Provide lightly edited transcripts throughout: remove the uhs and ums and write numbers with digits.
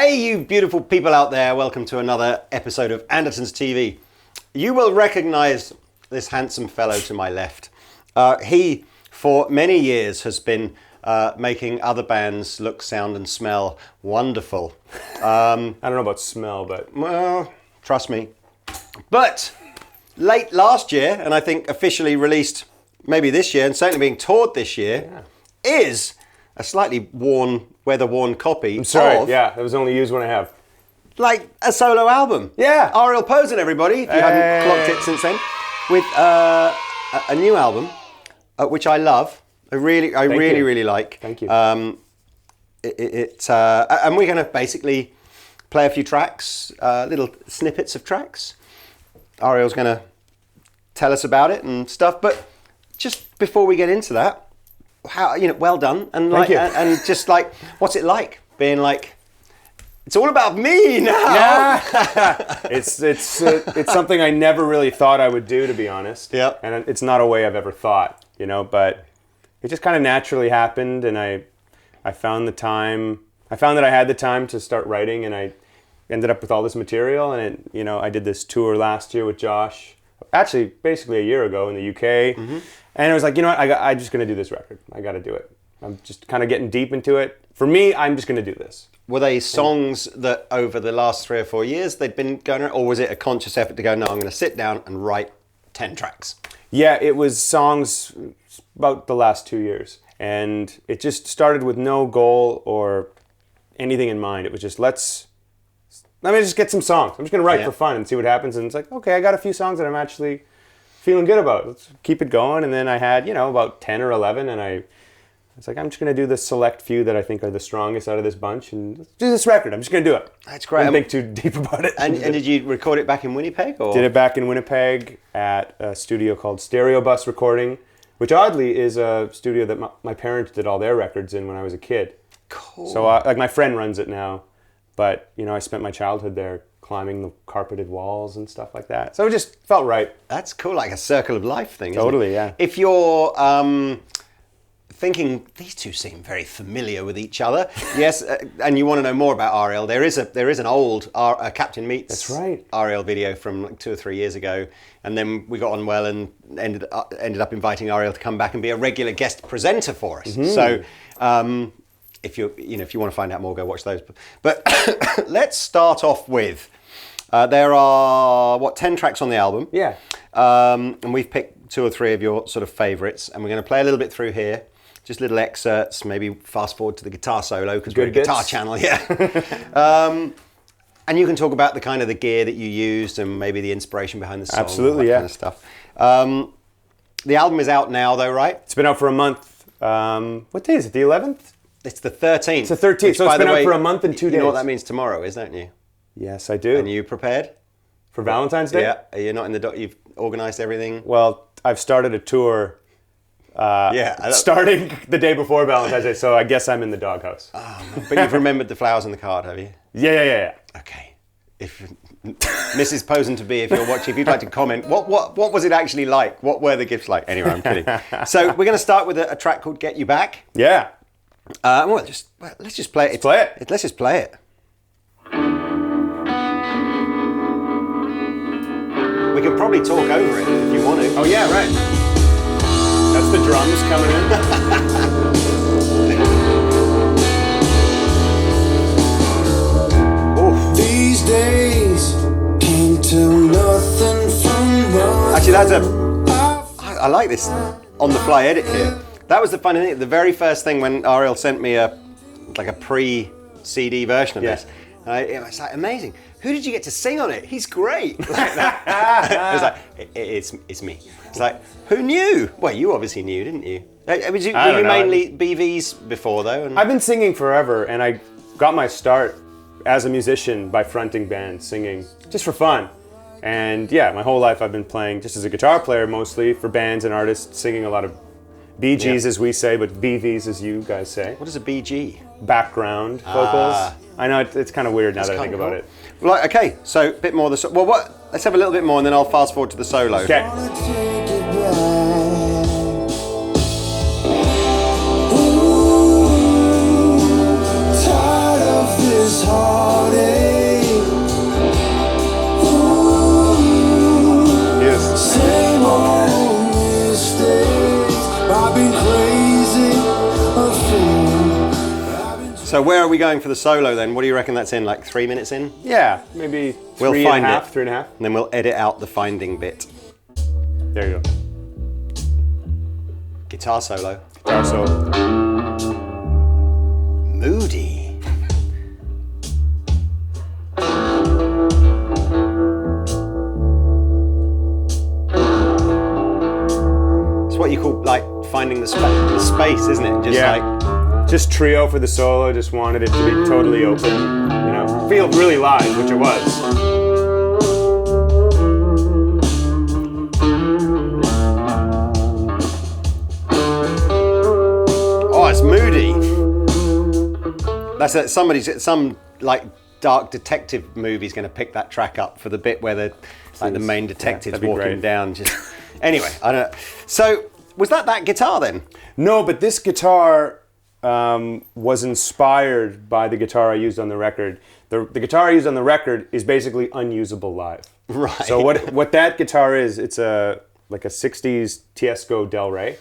Hey, you beautiful people out there. Welcome to another episode of Andertons TV. You will recognize this handsome fellow to my left. He, for many years, has been making other bands look, sound and smell wonderful. I don't know about smell, but... Well, trust me. But late last year, and I think officially released maybe this year, and certainly being toured this year, is a slightly weather-worn copy I'm sorry, of... yeah, that was only used when I have. Like a solo album. Yeah. Ariel Posen, everybody, if you hadn't clocked it since then. With a new album, which I love. I really like. Thank you. And we're going to basically play a few tracks, little snippets of tracks. Ariel's going to tell us about it and stuff. But just before we get into that, how, well done. And like, and just like, what's it like being like, it's all about me now. Yeah. It's something I never really thought I would do, to be honest. Yeah. And it's not a way I've ever thought, but it just kind of naturally happened, and I found the time. I found that I had the time to start writing, and I ended up with all this material. And I did this tour last year with Josh, actually basically a year ago in the UK. Mm-hmm. And it was like, I'm just going to do this record. I got to do it. I'm just kind of getting deep into it. For me, I'm just going to do this. Were they songs that over the last 3 or 4 years they'd been going around, or was it a conscious effort to go, no, I'm going to sit down and write 10 tracks? Yeah, it was songs about the last 2 years. And it just started with no goal or anything in mind. It was just, let me just get some songs. I'm just going to write for fun and see what happens. And it's like, okay, I got a few songs that I'm actually feeling good about. Let's keep it going. And then I had, about 10 or 11, and I was like, I'm just going to do the select few that I think are the strongest out of this bunch, and let's do this record. I'm just going to do it. That's great. Don't think too deep about it. And did you record it back in Winnipeg? Or? Did it back in Winnipeg at a studio called Stereo Bus Recording, which oddly is a studio that my parents did all their records in when I was a kid. Cool. So my friend runs it now, but I spent my childhood there, climbing the carpeted walls and stuff like that. So it just felt right. That's cool, like a circle of life thing, isn't Totally, it? yeah. If you're thinking these two seem very familiar with each other, yes, and you want to know more about Ariel, there is an old Captain Meets Ariel video from like 2 or 3 years ago, and then we got on well and ended up inviting Ariel to come back and be a regular guest presenter for us. Mm-hmm. So if you want to find out more, go watch those. But let's start off with there are 10 tracks on the album. Yeah. And we've picked 2 or 3 of your sort of favourites, and we're going to play a little bit through here. Just little excerpts, maybe fast forward to the guitar solo, because we're a guitar channel, yeah. And you can talk about the kind of the gear that you used and maybe the inspiration behind the song. Absolutely, kind of stuff. The album is out now, though, right? It's been out for a month. What day is it, the 11th? It's the 13th. It's the 13th, which, so it's been out for a month and 2 days. You know what that means tomorrow is, don't you? Yes, I do. And you prepared? For Valentine's Day? Yeah. Are you not in the you've organised everything? Well, I've started a tour starting the day before Valentine's Day, so I guess I'm in the doghouse. Oh, but you've remembered the flowers in the card, have you? Yeah. Okay. If Mrs. Posen to be, if you're watching, if you'd like to comment, what was it actually like? What were the gifts like? Anyway, I'm kidding. So we're going to start with a track called "Get You Back." Yeah. Let's just play it. Let's just play it. We can probably talk over it if you want to. Oh yeah, right. That's the drums coming in. These days can't tell nothing from what. Actually, I like this on the fly edit here. That was the funny thing. The very first thing when Ariel sent me a pre-CD version of this, it was like amazing. Who did you get to sing on it? He's great. Like that. I was like, it's me. It's like, who knew? Well, you obviously knew, didn't you? Were you mainly BVs before though? And... I've been singing forever, and I got my start as a musician by fronting bands, singing just for fun. And yeah, my whole life I've been playing just as a guitar player mostly for bands and artists, singing a lot of BGs as we say, but BVs as you guys say. What is a BG? Background vocals. I know it's kind of weird now that I think about it. Well, okay, so a bit more of the let's have a little bit more and then I'll fast forward to the solo. Okay. Tired of this heart. I've been crazy, a fool. So where are we going for the solo then? What do you reckon that's in? Like 3 minutes in? Yeah, maybe We'll three find and a half, it. 3.5. And then we'll edit out the finding bit. There you go. Guitar solo. Guitar solo. Moody. It's what you call like finding the space, isn't it? Just like just trio for the solo. Just wanted it to be totally open. You know, feel really live, which it was. oh, it's moody. That's it. Some like dark detective movie's going to pick that track up for the bit where the main detective's that'd be walking great. down. Just anyway, I don't know. So was that guitar then? No, but this guitar was inspired by the guitar I used on the record. The guitar I used on the record is basically unusable live. Right. So what that guitar is, it's like a 60s Tiesco Del Rey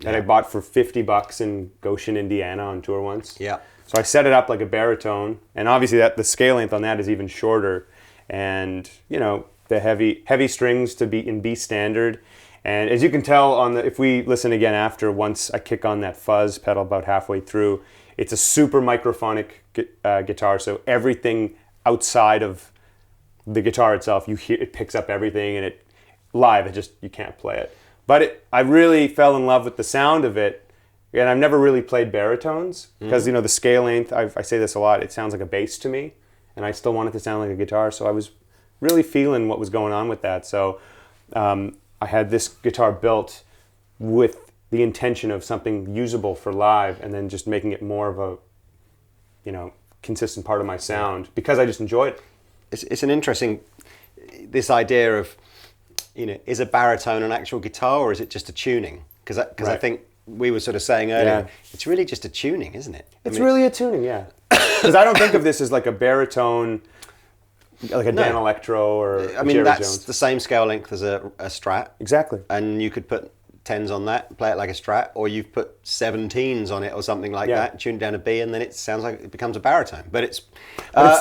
that I bought for $50 in Goshen, Indiana on tour once. Yeah. So I set it up like a baritone, and obviously the scale length on that is even shorter, and you know the heavy strings to be in B standard. And as you can tell if we listen again after, once I kick on that fuzz pedal about halfway through, it's a super microphonic guitar. So everything outside of the guitar itself, you hear it picks up everything, and you can't play it. But I really fell in love with the sound of it, and I've never really played baritones because the scale length. I say this a lot. It sounds like a bass to me, and I still want it to sound like a guitar. So I was really feeling what was going on with that. So I had this guitar built with the intention of something usable for live, and then just making it more of a, consistent part of my sound because I just enjoyed it. It's an interesting, this idea of, is a baritone an actual guitar or is it just a tuning? Because I think we were sort of saying earlier, it's really just a tuning, isn't it? It's really a tuning, yeah. Because I don't think of this as like a baritone, like a Dan Electro or Jerry that's Jones. the same scale length as a Strat. Exactly. And you could put 10s on that, play it like a Strat, or you've put 17s on it or something like that, tune down a B, and then it sounds like it becomes a baritone. But it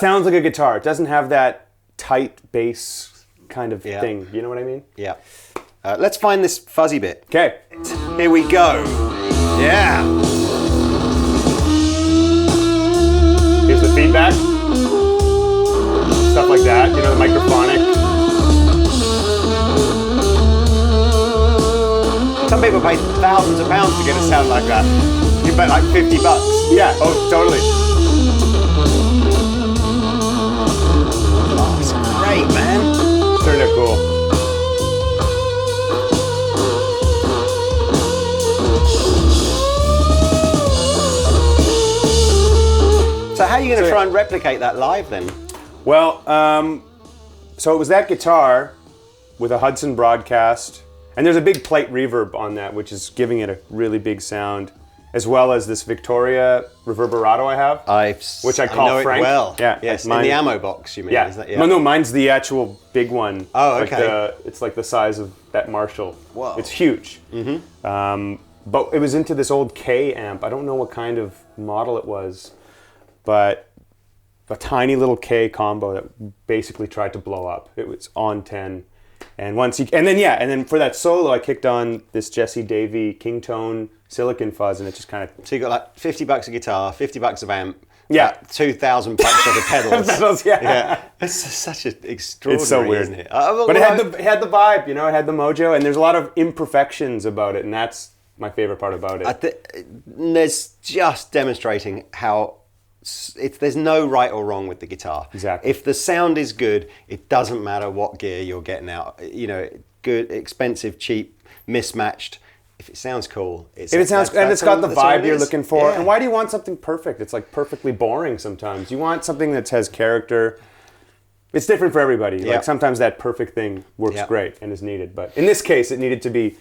sounds like a guitar. It doesn't have that tight bass kind of thing. You know what I mean? Yeah. Let's find this fuzzy bit. Okay. Here we go. Yeah. Here's the feedback. Stuff like that, the microphonic. Some people pay thousands of pounds to get a sound like that. You bet like $50. Yeah, oh, totally. Oh, it's great, man. Turned out cool. So how are you going to try and replicate that live then? Well, so it was that guitar with a Hudson Broadcast, and there's a big plate reverb on that, which is giving it a really big sound, as well as this Victoria Reverberato I have, which I call Frank. It well. Yeah, yes, mine, in the ammo box, you mean? Yeah. Is that, No, mine's the actual big one. Oh, okay. It's like the size of that Marshall. Whoa. It's huge. Mm-hmm. But it was into this old K amp. I don't know what kind of model it was, but a tiny little K combo that basically tried to blow up. It was on 10. And then for that solo, I kicked on this Jesse Davey Kingtone silicon fuzz, and it just kind of... So you got like $50 a guitar, $50 of amp, Yeah. $2,000 for the pedals. Pedals, yeah. It's such an extraordinary, It's so weird. isn't it? But it had the vibe, it had the mojo, and there's a lot of imperfections about it, and that's my favorite part about it. There's just demonstrating how there's no right or wrong with the guitar. Exactly. If the sound is good, it doesn't matter what gear you're getting out. Good, expensive, cheap, mismatched. If it sounds cool, it's got the vibe you're looking for. Yeah. And why do you want something perfect? It's like perfectly boring sometimes. You want something that has character. It's different for everybody. Yeah. Like sometimes that perfect thing works great and is needed, but in this case, it needed to be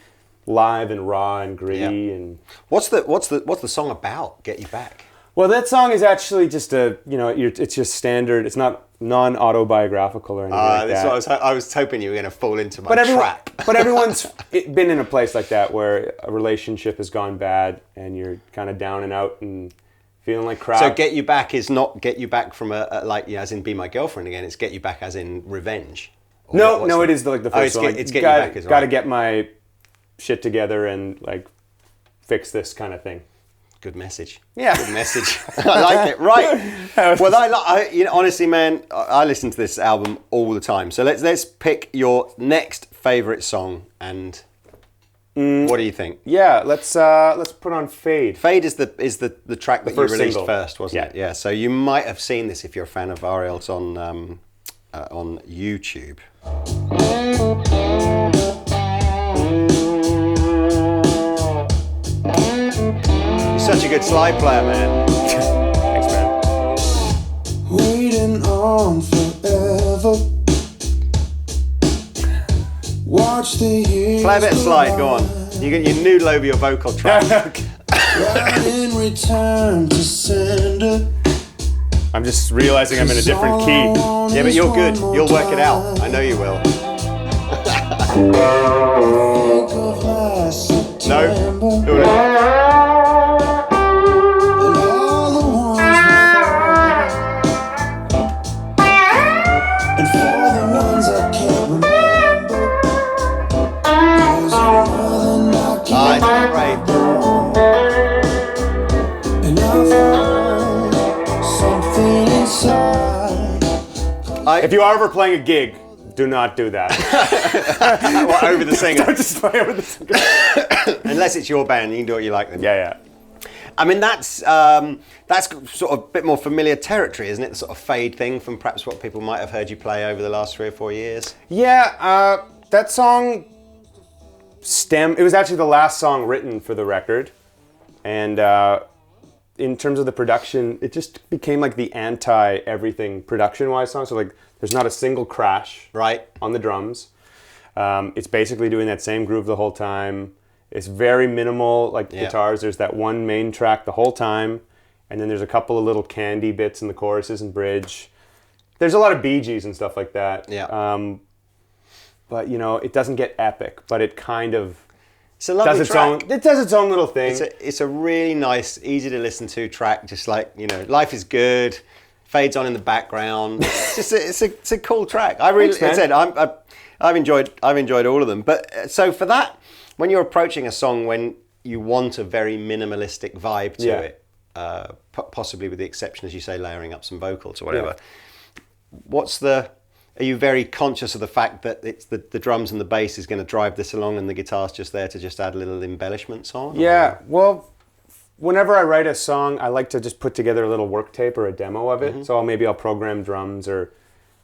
live and raw and gritty. Yeah. And what's the song about? Get You Back. Well, that song is actually just it's just standard. It's not non-autobiographical or anything like that. I was hoping you were going to fall into my trap. But everyone's been in a place like that where a relationship has gone bad and you're kind of down and out and feeling like crap. So Get You Back is not Get You Back from as in Be My Girlfriend Again. It's Get You Back as in revenge. No, it is like the first one. It's Get You Back as well. Got to get my shit together and like fix this kind of thing. Good message. Yeah. Good message. I like it. Right. Well, honestly, man, I listen to this album all the time. So let's pick your next favorite song, and what do you think? Yeah, let's put on Fade. Fade is the track that you released single. first, wasn't it? Yeah. So you might have seen this if you're a fan of Ariel's on YouTube. Such a good slide player, man. Thanks, man. Waiting on forever. Watch the years. Play a bit of slide, go on. You get your new over your vocal track. Right in return to sender. I'm just realizing I'm in a different key. Yeah, but you're good. You'll work it out. I know you will. No. Do it. If you are ever playing a gig, do not do that. Well, over the singer. Don't just play over the singer. Unless it's your band, you can do what you like then. Yeah. I mean, that's sort of a bit more familiar territory, isn't it? The sort of Fade thing from perhaps what people might have heard you play over the last 3 or 4 years. Yeah, that song it was actually the last song written for the record. And in terms of the production, it just became like the anti-everything production-wise song. So like, there's not a single crash on the drums. It's basically doing that same groove the whole time. It's very minimal, like guitars. There's that one main track the whole time, and then there's a couple of little candy bits in the choruses and bridge. There's a lot of Bee Gees and stuff like that. Yeah. But it doesn't get epic, but it kind of it's a lovely track. It does its own little thing. It's a really nice, easy to listen to track. Just like life is good. Fades on in the background. It's a cool track. I really, Thanks, I've enjoyed all of them. But so for that, when you're approaching a song when you want a very minimalistic vibe to it, possibly with the exception, as you say, layering up some vocals or whatever. Yeah. Are you very conscious of the fact that it's the drums and the bass is going to drive this along, and the guitar's just there to just add little embellishments on? Yeah. Well, whenever I write a song, I like to just put together a little work tape or a demo of it. Mm-hmm. So maybe I'll program drums, or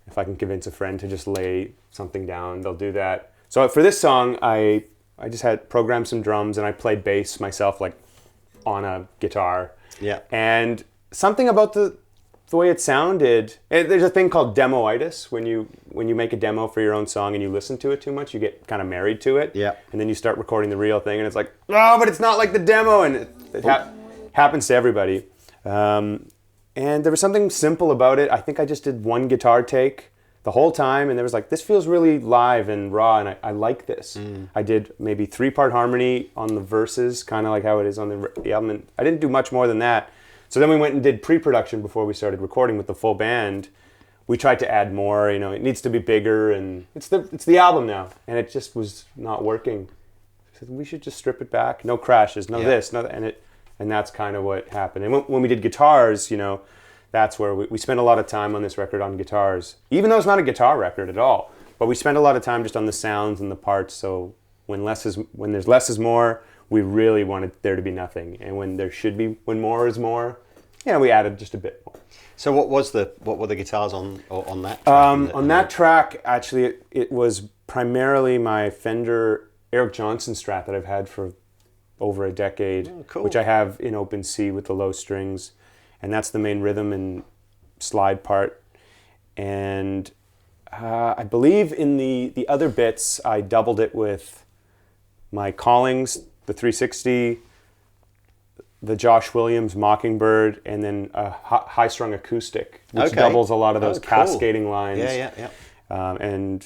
if I can convince a friend to just lay something down, they'll do that. So for this song, I just had programmed some drums, and I played bass myself, like on a guitar. Yeah. And something about the way it sounded, there's a thing called demoitis. When you make a demo for your own song and you listen to it too much, you get kind of married to it. Yeah. And then you start recording the real thing, and it's like, oh, but it's not like the demo, and it happens to everybody. And there was something simple about it. I think I just did one guitar take the whole time, and there was like, this feels really live and raw, and I like this. I did maybe 3-part harmony on the verses, kind of like how it is on the album. And I didn't do much more than that. So then we went and did pre-production before we started recording with the full band. We tried to add more, it needs to be bigger, and it's the album now, and it just was not working. So we should just strip it back. No crashes, no this, no that, and that's kind of what happened. And when we did guitars, that's where we spent a lot of time on this record on guitars, even though it's not a guitar record at all. But we spent a lot of time just on the sounds and the parts. So when there's less is more, we really wanted there to be nothing, and when more is more, we added just a bit more. So what were the guitars on that track? On that track, actually, it was primarily my Fender Eric Johnson Strat that I've had for over a decade, which I have in open C with the low strings, and that's the main rhythm and slide part. And I believe in the other bits, I doubled it with my Collings, the 360, the Josh Williams Mockingbird, and then a high-strung acoustic, which doubles a lot of those cascading lines. Yeah. And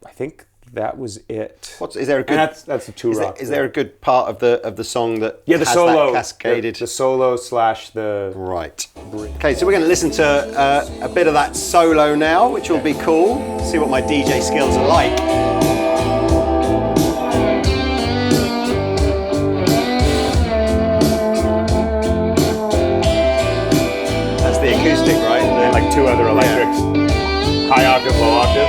I think that was it. Is there a good? That's a two rock. Is there a good part of the song that the has solo, that cascaded? The solo / the right. Okay, so we're going to listen to a bit of that solo now, which will be cool. See what my DJ skills are like. That's the acoustic, right? And like two other electrics. Yeah. High octave, low octave.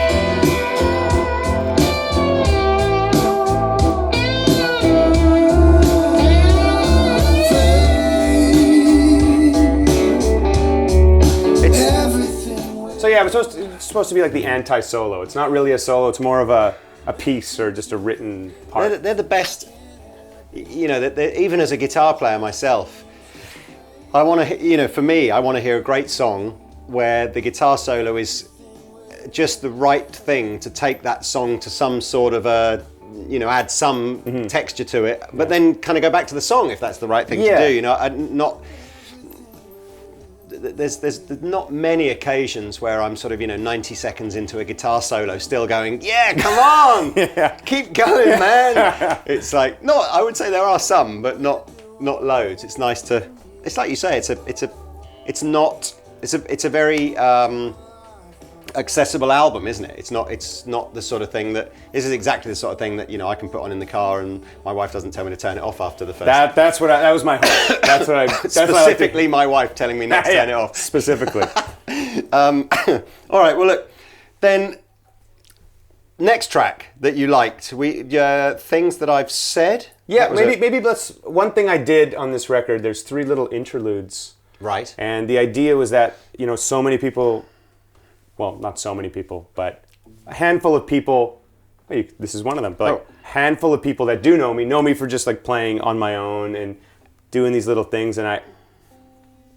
So yeah, it's supposed to be like the anti-solo. It's not really a solo. It's more of a piece or just a written part. They're the best. You know, even as a guitar player myself, I want to. For me, I want to hear a great song where the guitar solo is just the right thing to take that song to some sort of add some texture to it, but then kind of go back to the song if that's the right thing to do. You know, There's not many occasions where I'm sort of 90 seconds into a guitar solo still going, yeah, come on, keep going, man. It's like, no, I would say there are some, but not loads. It's nice to. It's like you say, it's a very accessible album, isn't it? It's not the sort of thing that. This is exactly the sort of thing that I can put on in the car, and my wife doesn't tell me to turn it off after the first. That was my hope. That's what I specifically my wife telling me not to turn it off. Specifically. All right. Well, look. Then next track that you liked, things that I've said. Yeah, maybe let's. One thing I did on this record. There's 3 little interludes. Right. And the idea was that so many people. Well, not so many people, but a handful of people. This is one of them. But handful of people that do know me for just like playing on my own and doing these little things. And I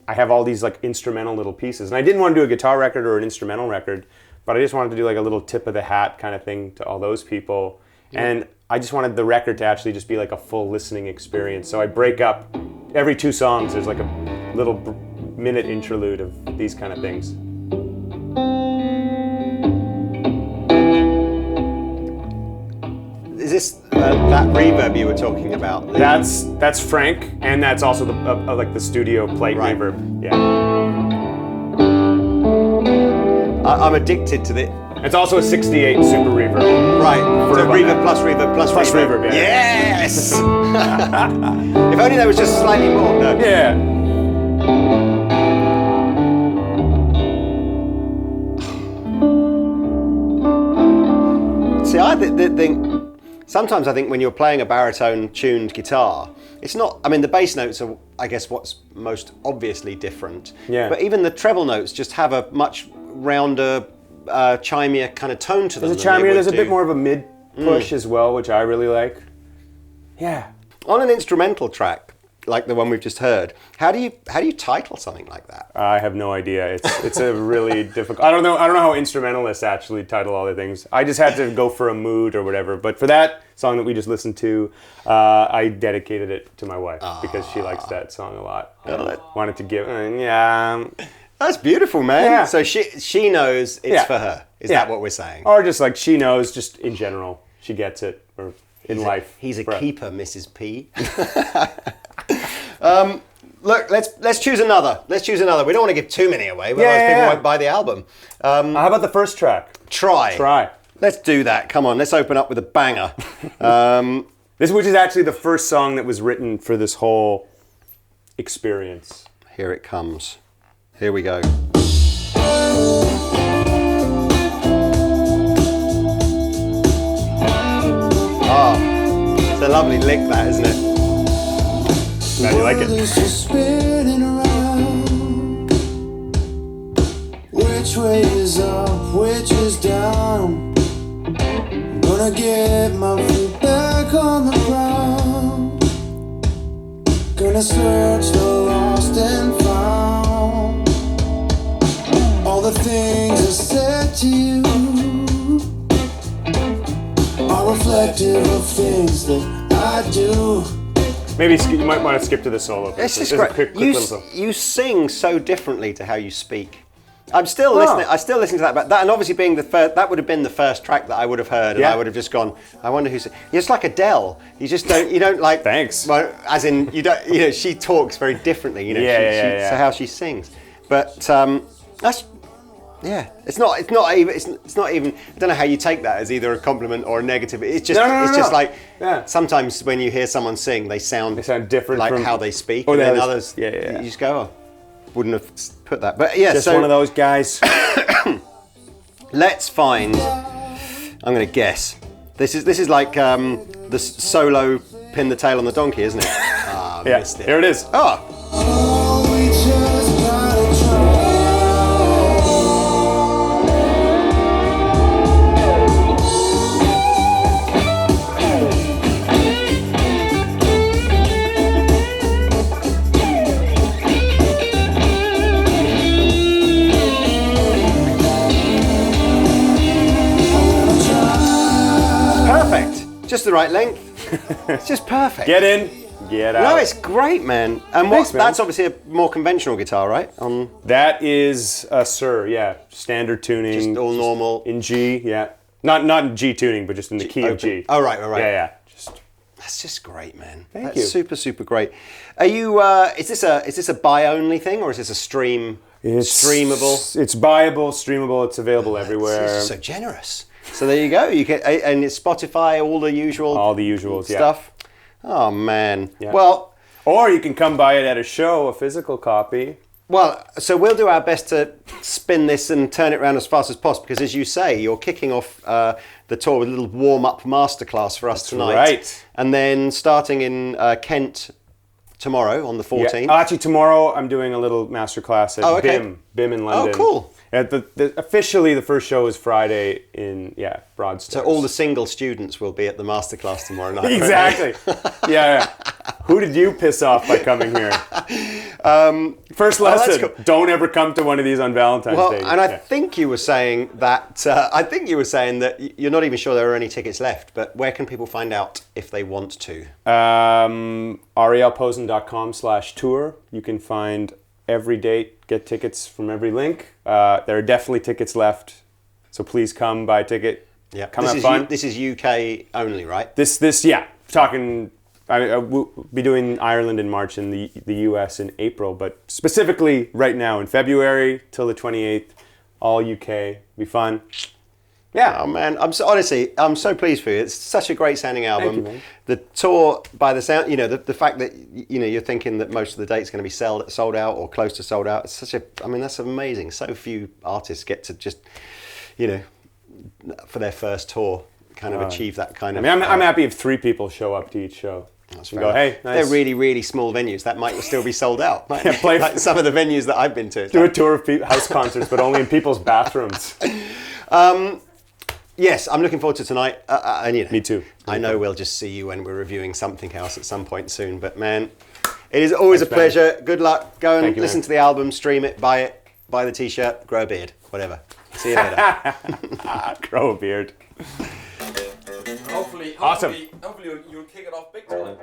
have all these like instrumental little pieces. And I didn't want to do a guitar record or an instrumental record, but I just wanted to do like a little tip of the hat kind of thing to all those people. Yeah. And I just wanted the record to actually just be like a full listening experience. So I break up every 2 songs. There's like a little minute interlude of these kind of things. Is this that reverb you were talking about? That's Frank, and that's also the like the studio plate reverb. Yeah. I'm addicted to it. It's also a 68 super reverb. Right. So reverb plus reverb plus reverb. Yeah. Yes. If only there was just slightly more. No. Yeah. See, I think. Sometimes I think when you're playing a baritone-tuned guitar, it's not. I mean, the bass notes are, I guess, what's most obviously different. Yeah. But even the treble notes just have a much rounder, chimier kind of tone to them. There's a chimier. There's a bit more of a mid push as well, which I really like. Yeah. On an instrumental track like the one we've just heard, how do you title something like that? I have no idea. It's a really difficult. I don't know how instrumentalists actually title all their things. I just had to go for a mood or whatever. But for that song that we just listened to, I dedicated it to my wife because she likes that song a lot. Wanted to give. That's beautiful, man. Yeah. So she knows it's for her. Is that what we're saying? Or just like she knows, just in general, she gets it. Or in life. He's a keeper, Mrs. P. Look, let's choose another. We don't want to give too many away, otherwise people won't buy the album. How about the first track? Try. Let's do that. Come on, let's open up with a banger. Which is actually the first song that was written for this whole experience. Here it comes. Here we go. Oh, it's a lovely lick, that, isn't it? Glad you like it. Which way is up, which is down? I'm gonna get my feet back on the ground. Gonna search the lost and found. All the things I said to you are reflective of things that I do. Maybe you might want to skip to the solo. It's just There's a great. quick little solo. You sing so differently to how you speak. I'm still listening. I still listen to that, but that, and obviously being the first, that would have been the first track that I would have heard, and I would have just gone, I wonder who's. It's like Adele. You just don't. You don't like. Thanks. Well, as in, you don't. You know, she talks very differently. You know, so how she sings, but that's. Yeah, it's not even. I don't know how you take that as either a compliment or a negative. It's just. It's just like. Yeah. Sometimes when you hear someone sing, they sound different, like from how they speak, or and then others. You just go, oh, wouldn't have put that. But yeah, just so one of those guys. let's find. I'm going to guess. This is like the solo pin the tail on the donkey, isn't it? Ah, yeah. missed it. Here it is. Oh. Oh, we just gotta try. Perfect. Just the right length. It's just perfect. Get in, get out. No, it's great, man. And Thanks, man. that's obviously a more conventional guitar, right? That is a standard tuning. Just all normal. In G, yeah. Not in G tuning, but just in the key of G. Oh, right. Yeah. That's just great, man. Thank you. That's super great. Are you? Is this a buy only thing, or is this a streamable? It's buyable, streamable. It's available everywhere. This is so generous. So there you go. You get, and it's Spotify, all the usual stuff. Oh man. Yeah. Well, or you can come buy it at a show, a physical copy. Well, so we'll do our best to spin this and turn it around as fast as possible, because as you say, you're kicking off the tour with a little warm-up masterclass for us tonight. Right. And then starting in Kent tomorrow on the 14th. Yeah. Actually, tomorrow I'm doing a little masterclass at BIM in London. Oh, cool. Officially, the first show is Friday in Broadstairs. So all the single students will be at the masterclass tomorrow night. Exactly. yeah. Who did you piss off by coming here? First lesson: cool. Don't ever come to one of these on Valentine's Day. And I think you were saying that. You're not even sure there are any tickets left. But where can people find out if they want to? arielposen.com/tour. You can find every date, get tickets from every link. There are definitely tickets left, so please come buy a ticket. Yeah, come have fun. This is UK only, right? Talking. We'll be doing Ireland in March and the US in April, but specifically right now in February till the 28th, all UK. Be fun. Yeah. Oh man, I'm so pleased for you. It's such a great sounding album. Thank you, man. The tour, by the sound, the fact that you're thinking that most of the dates are going to be sold out or close to sold out. It's that's amazing. So few artists get to just, for their first tour, kind of achieve that kind of. I'm happy if 3 people show up to each show. That's go, hey, nice. They're really, really small venues. That might still be sold out. Like some of the venues that I've been to. Do a tour of house concerts, but only in people's bathrooms. Yes, I'm looking forward to tonight. Me too. I know we'll just see you when we're reviewing something else at some point soon. But man, it is always a pleasure. Man. Good luck. Go and listen to the album, stream it, buy the t-shirt, grow a beard, whatever. See you later. Grow a beard. Hopefully, awesome. Hopefully you'll kick it off big time.